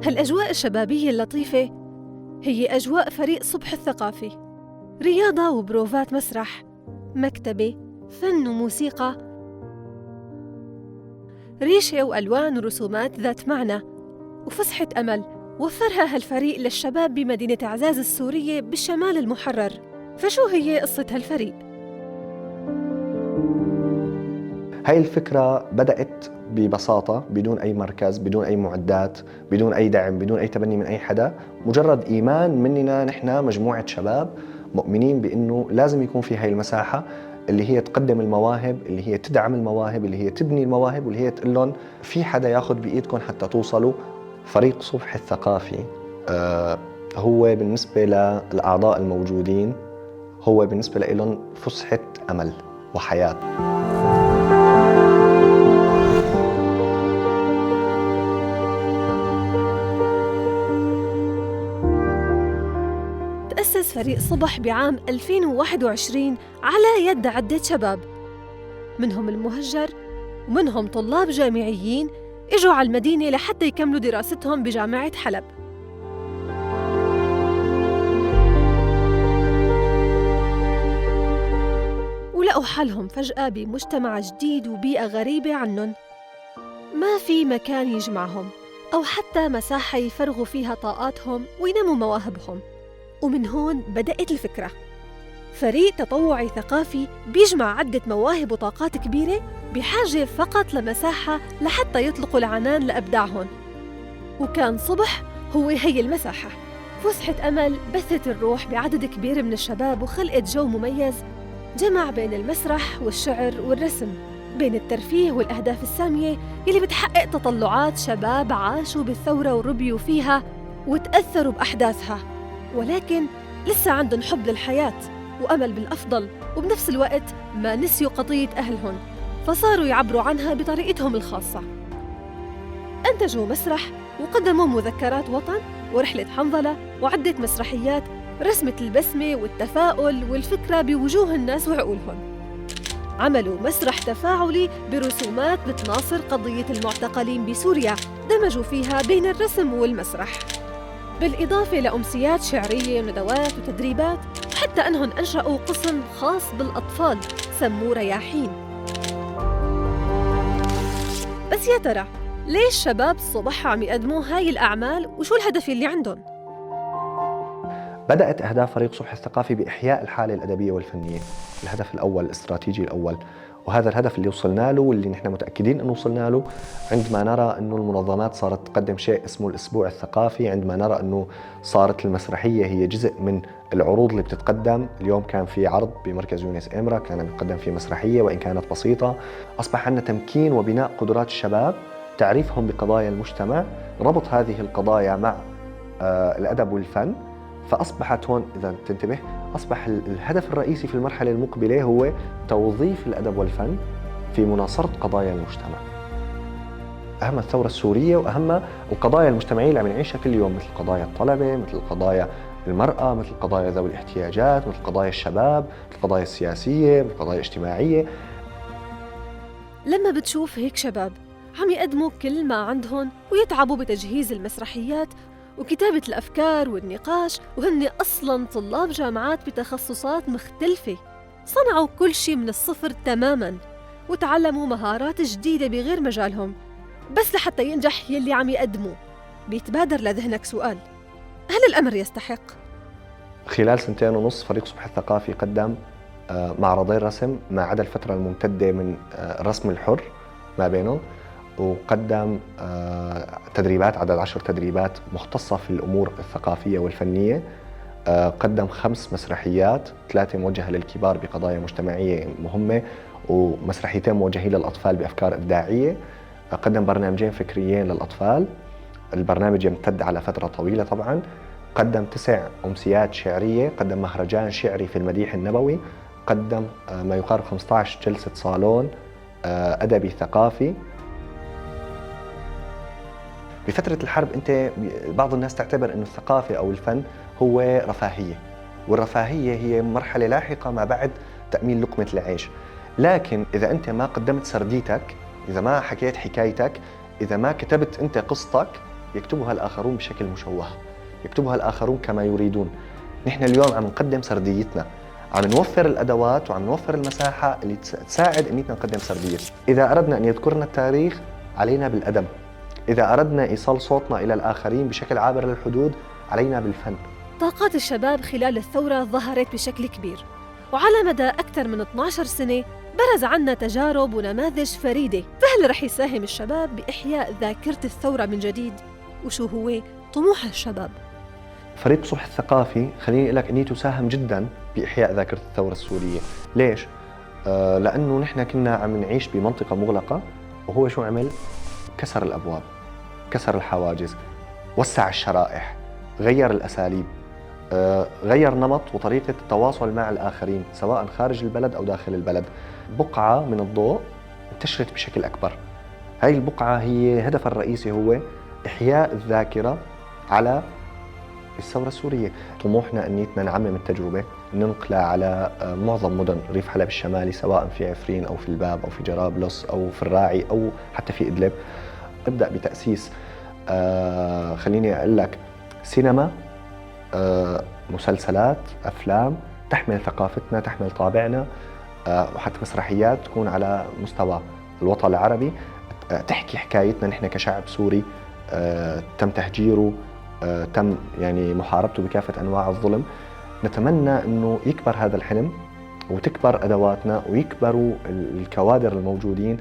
هالأجواء الشبابية اللطيفة هي أجواء فريق صبح الثقافي، رياضة وبروفات مسرح، مكتبة، فن وموسيقى، ريشة وألوان ورسومات ذات معنى، وفسحة أمل وفرها هالفريق للشباب بمدينة عزاز السورية بالشمال المحرر. فشو هي قصة هالفريق؟ هاي الفكرة بدأت ببساطة بدون أي مركز، بدون أي معدات، بدون أي دعم، بدون أي تبني من أي حدا، مجرد إيمان مننا نحن مجموعة شباب مؤمنين بأنه لازم يكون في هاي المساحة اللي هي تقدم المواهب، اللي هي تدعم المواهب، اللي هي تبني المواهب، واللي هي تقول لهم في حدا ياخذ بإيدكم حتى توصلوا. فريق صبح الثقافي هو بالنسبة للأعضاء الموجودين هو بالنسبة لهم فسحة أمل وحياة. تأسس فريق صبح بعام 2021 على يد عدة شباب، منهم المهجر ومنهم طلاب جامعيين إجوا على المدينة لحتى يكملوا دراستهم بجامعة حلب. ولقوا حالهم فجأة بمجتمع جديد وبيئة غريبة عنهم، ما في مكان يجمعهم أو حتى مساحة يفرغوا فيها طاقاتهم وينموا مواهبهم. ومن هون بدأت الفكرة، فريق تطوعي ثقافي بيجمع عدة مواهب وطاقات كبيرة بحاجة فقط لمساحة لحتى يطلقوا العنان لأبداعهم. وكان صبح هو هي المساحة، فسحة أمل بثت الروح بعدد كبير من الشباب وخلقت جو مميز جمع بين المسرح والشعر والرسم، بين الترفيه والأهداف السامية يلي بتحقق تطلعات شباب عاشوا بالثورة وربيوا فيها وتأثروا بأحداثها، ولكن لسه عندهم حب للحياة وأمل بالأفضل، وبنفس الوقت ما نسيوا قضية أهلهم فصاروا يعبروا عنها بطريقتهم الخاصة. أنتجوا مسرح وقدموا مذكرات وطن ورحلة حنظلة وعدة مسرحيات رسمت البسمة والتفاؤل والفكرة بوجوه الناس وعقولهم. عملوا مسرح تفاعلي برسومات بتناصر قضية المعتقلين بسوريا، دمجوا فيها بين الرسم والمسرح، بالإضافة لأمسيات شعرية وندوات وتدريبات، حتى أنهم أنشأوا قسم خاص بالأطفال سموه رياحين. بس يا ترى ليش شباب الصبح عم يقدموا هاي الأعمال وشو الهدف اللي عندهم؟ بدأت أهداف فريق صبح الثقافي بإحياء الحالة الأدبية والفنية، الهدف الأول الاستراتيجي الأول، وهذا الهدف اللي وصلنا له واللي نحن متأكدين أنه وصلنا له عندما نرى أنه المنظمات صارت تقدم شيء اسمه الأسبوع الثقافي، عندما نرى أنه صارت المسرحية هي جزء من العروض اللي بتتقدم. اليوم كان في عرض بمركز يونس إمرا كان بيقدم فيه مسرحية وإن كانت بسيطة. أصبح عندنا تمكين وبناء قدرات الشباب، تعريفهم بقضايا المجتمع، ربط هذه القضايا مع الأدب والفن. فأصبحت هون إذا تنتبه أصبح الهدف الرئيسي في المرحلة المقبلة هو توظيف الأدب والفن في مناصرة قضايا المجتمع، أهم الثورة السورية وأهم القضايا المجتمعية اللي عم نعيشها كل يوم، مثل قضايا الطلبة، مثل قضايا المرأة، مثل قضايا ذوي الاحتياجات، مثل قضايا الشباب، مثل القضايا السياسية، مثل القضايا الاجتماعية. لما بتشوف هيك شباب عم يقدموا كل ما عندهم ويتعبوا بتجهيز المسرحيات وكتابة الأفكار والنقاش، وهن أصلاً طلاب جامعات بتخصصات مختلفة، صنعوا كل شيء من الصفر تماماً وتعلموا مهارات جديدة بغير مجالهم، بس لحتى ينجح يلي عم يقدموا بيتبادر لذهنك سؤال: هل الأمر يستحق؟ خلال 2.5 فريق صبح الثقافي قدم معرضين رسم ما عدا الفترة الممتدة من الرسم الحر ما بينهم، وقدم تدريبات عدد 10 تدريبات مختصة في الأمور الثقافية والفنية. قدم 5 مسرحيات، 3 موجهة للكبار بقضايا مجتمعية مهمة، ومسرحيتين موجهين للأطفال بأفكار إبداعية. قدم برنامجين فكريين للأطفال، البرنامج يمتد على فترة طويلة طبعاً. قدم 9 أمسيات شعرية، قدم مهرجان شعري في المديح النبوي، قدم ما يقارب 15 جلسة صالون أدبي ثقافي. بفترة الحرب بعض الناس تعتبر أن الثقافة أو الفن هو رفاهية، والرفاهية هي مرحلة لاحقة ما بعد تأمين لقمة العيش. لكن إذا أنت ما قدمت سرديتك، إذا ما حكيت حكايتك، إذا ما كتبت أنت قصتك، يكتبها الآخرون بشكل مشوه، يكتبها الآخرون كما يريدون. نحن اليوم عم نقدم سرديتنا، عم نوفر الأدوات وعم نوفر المساحة اللي تساعد أننا نقدم سرديتنا. إذا أردنا أن يذكرنا التاريخ علينا بالأدب، إذا أردنا إيصال صوتنا إلى الآخرين بشكل عابر للحدود علينا بالفن. طاقات الشباب خلال الثورة ظهرت بشكل كبير، وعلى مدى أكثر من 12 سنة برز عنا تجارب ونماذج فريدة. فهل رح يساهم الشباب بإحياء ذاكرة الثورة من جديد؟ وشو هو طموح الشباب؟ فريق صلح الثقافي خليني أقول لك أنيته ساهم جدا بإحياء ذاكرة الثورة السورية. ليش؟ لأنه نحن كنا عم نعيش بمنطقة مغلقة، وهو شو عمل؟ كسر الأبواب، كسر الحواجز، وسع الشرائح، غير الأساليب، غير نمط وطريقة التواصل مع الآخرين سواء خارج البلد أو داخل البلد. بقعة من الضوء انتشرت بشكل أكبر. هاي البقعة هي هدفها الرئيسي هو إحياء الذاكرة على الثورة السورية. طموحنا أنيتنا نعمم التجربة، ننقلها على معظم مدن ريف حلب الشمالي سواء في عفرين أو في الباب أو في جرابلس أو في الراعي أو حتى في إدلب. نبدأ بتأسيس خليني أقول لك سينما، مسلسلات، أفلام تحمل ثقافتنا، تحمل طابعنا، وحتى مسرحيات تكون على مستوى الوطن العربي، تحكي حكايتنا نحن كشعب سوري تم تهجيره، تم يعني محاربته بكافة أنواع الظلم. نتمنى أنه يكبر هذا الحلم وتكبر أدواتنا ويكبروا الكوادر الموجودين